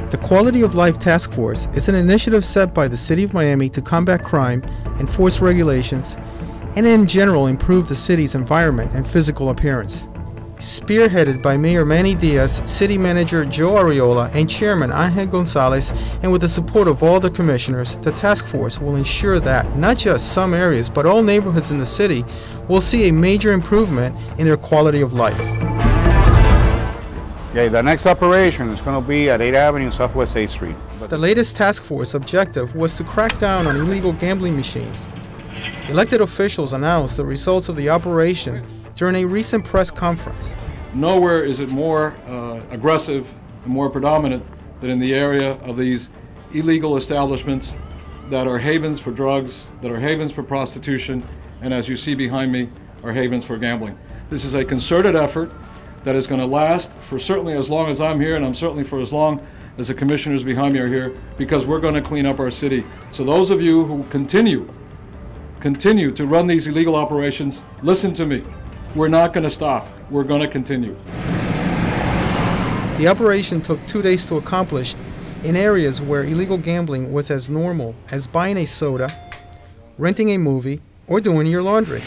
The Quality of Life Task Force is an initiative set by the City of Miami to combat crime, enforce regulations, and in general improve the city's environment and physical appearance. Spearheaded by Mayor Manny Diaz, City Manager Joe Arriola, and Chairman Angel Gonzalez, and with the support of all the commissioners, the task force will ensure that not just some areas, but all neighborhoods in the city will see a major improvement in their quality of life. Okay, the next operation is going to be at 8th Avenue and Southwest 8th Street. The latest task force objective was to crack down on illegal gambling machines. Elected officials announced the results of the operation during a recent press conference. Nowhere is it more aggressive and more predominant than in the area of these illegal establishments that are havens for drugs, that are havens for prostitution, and as you see behind me, are havens for gambling. This is a concerted effort that is going to last for certainly as long as I'm here, and I'm certainly for as long as the commissioners behind me are here, because we're going to clean up our city. So those of you who continue to run these illegal operations, listen to me. We're not going to stop. We're going to continue. The operation took 2 days to accomplish in areas where illegal gambling was as normal as buying a soda, renting a movie, or doing your laundry.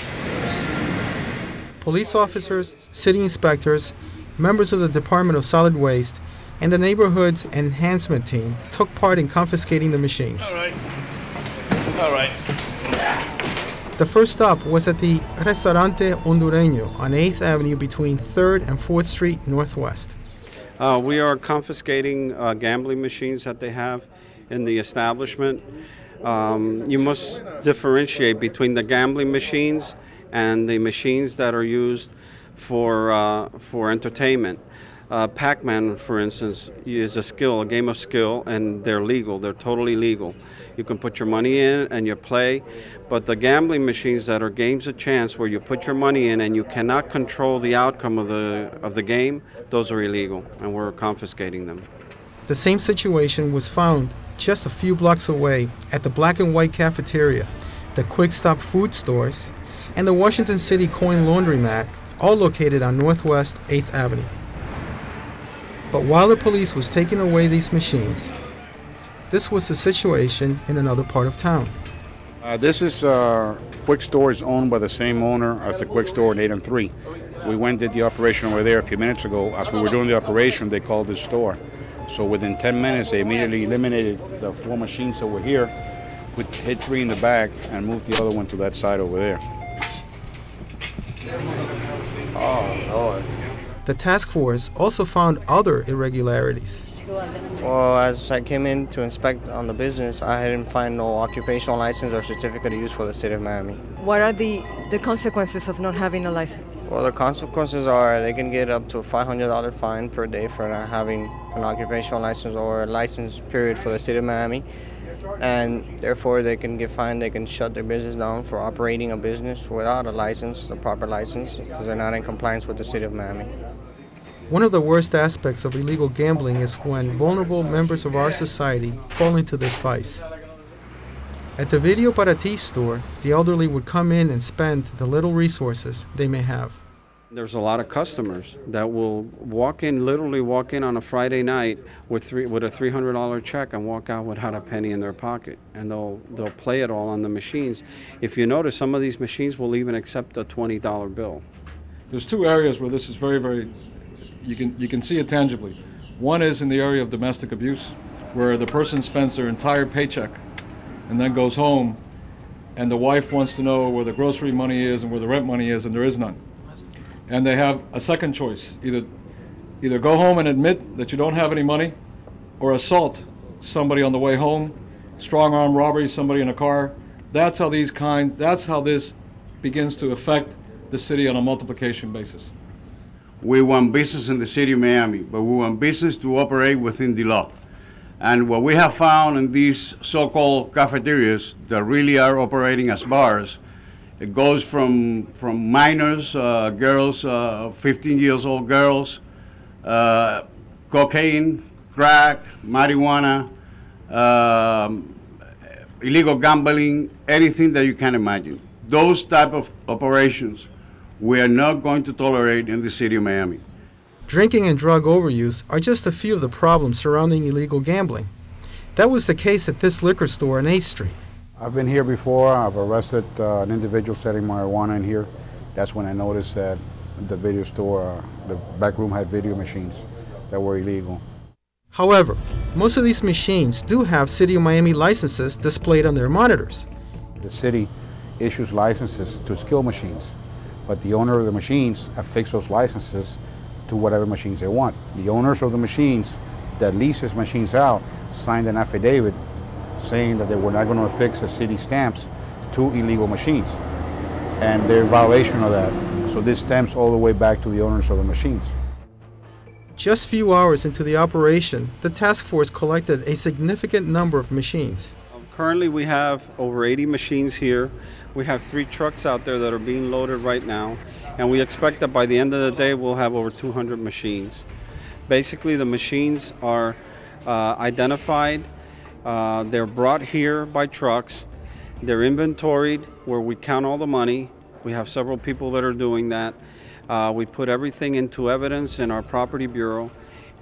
Police officers, city inspectors, members of the Department of Solid Waste, and the neighborhood's enhancement team took part in confiscating the machines. All right. The first stop was at the Restaurante Hondureño on 8th Avenue between 3rd and 4th Street Northwest. We are confiscating gambling machines that they have in the establishment. You must differentiate between the gambling machines and the machines that are used for entertainment. Pac-Man, for instance, is a game of skill, and they're legal. They're totally legal. You can put your money in and you play, but the gambling machines that are games of chance, where you put your money in and you cannot control the outcome of the game, those are illegal, and we're confiscating them. The same situation was found just a few blocks away at the Black and White Cafeteria, the Quick Stop food stores, and the Washington City Coin Laundromat, all located on Northwest 8th Avenue. But while the police was taking away these machines, this was the situation in another part of town. This is Quick Store is owned by the same owner as the Quick Store in 8th and 3. We went and did the operation over there a few minutes ago. As we were doing the operation, they called this store. So within 10 minutes, they immediately eliminated the 4 machines that were here, hit 3 in the back, and moved the other one to that side over there. Oh, Lord. The task force also found other irregularities. Well, as I came in to inspect on the business, I didn't find no occupational license or certificate of use for the city of Miami. What are the consequences of not having a license? Well, the consequences are they can get up to a $500 fine per day for not having an occupational license or a license period for the city of Miami. And therefore they can get fined, they can shut their business down for operating a business without a license, the proper license, because they're not in compliance with the city of Miami. One of the worst aspects of illegal gambling is when vulnerable members of our society fall into this vice. At the Video Para Ti store, the elderly would come in and spend the little resources they may have. There's a lot of customers that will literally walk in on a Friday night with a $300 check and walk out without a penny in their pocket, and they'll play it all on the machines. If you notice, some of these machines will even accept a $20 bill. There's 2 areas where this is very, you can see it tangibly. One is in the area of domestic abuse, where the person spends their entire paycheck and then goes home, and the wife wants to know where the grocery money is and where the rent money is, and there is none. And they have a second choice, either go home and admit that you don't have any money, or assault somebody on the way home, strong-arm robbery, somebody in a car. That's how this begins to affect the city on a multiplication basis. We want business in the city of Miami, but we want business to operate within the law. And what we have found in these so-called cafeterias that really are operating as bars, it goes from minors, girls, 15 years old girls, cocaine, crack, marijuana, illegal gambling, anything that you can imagine. Those type of operations we are not going to tolerate in the city of Miami. Drinking and drug overuse are just a few of the problems surrounding illegal gambling. That was the case at this liquor store on 8th Street. I've been here before. I've arrested an individual selling marijuana in here. That's when I noticed that the video store, the back room had video machines that were illegal. However, most of these machines do have City of Miami licenses displayed on their monitors. The city issues licenses to skill machines, but the owner of the machines affix those licenses to whatever machines they want. The owners of the machines that leases machines out signed an affidavit saying that they were not going to affix the city stamps to illegal machines, and they're in violation of that. So this stems all the way back to the owners of the machines. Just few hours into the operation, the task force collected a significant number of machines. Currently we have over 80 machines here. We have 3 trucks out there that are being loaded right now, and we expect that by the end of the day we'll have over 200 machines. Basically the machines are identified, they're brought here by trucks, they're inventoried where we count all the money. We have several people that are doing that. We put everything into evidence in our property bureau,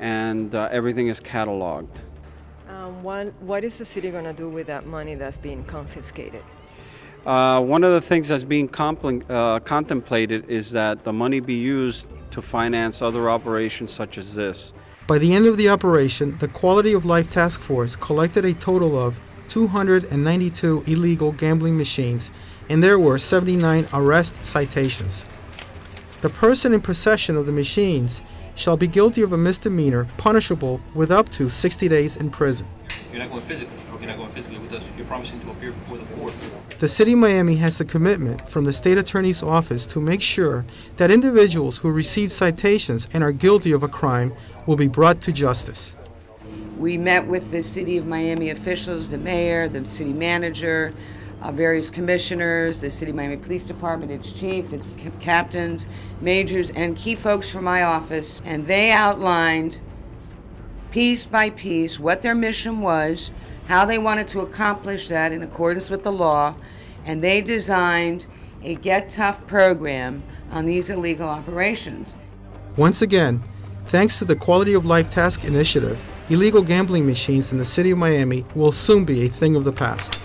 and everything is cataloged. What is the city going to do with that money that's being confiscated? One of the things that's being contemplated is that the money be used to finance other operations such as this. By the end of the operation, the Quality of Life Task Force collected a total of 292 illegal gambling machines, and there were 79 arrest citations. The person in possession of the machines shall be guilty of a misdemeanor punishable with up to 60 days in prison. You're not going physically. You're not going physically with us. You're promising to appear before the court. The City of Miami has the commitment from the State Attorney's Office to make sure that individuals who receive citations and are guilty of a crime will be brought to justice. We met with the City of Miami officials, the mayor, the city manager, various commissioners, the City of Miami Police Department, its chief, its captains, majors, and key folks from my office, and they outlined piece by piece what their mission was, how they wanted to accomplish that in accordance with the law, and they designed a Get Tough program on these illegal operations. Once again, thanks to the Quality of Life Task Initiative, illegal gambling machines in the City of Miami will soon be a thing of the past.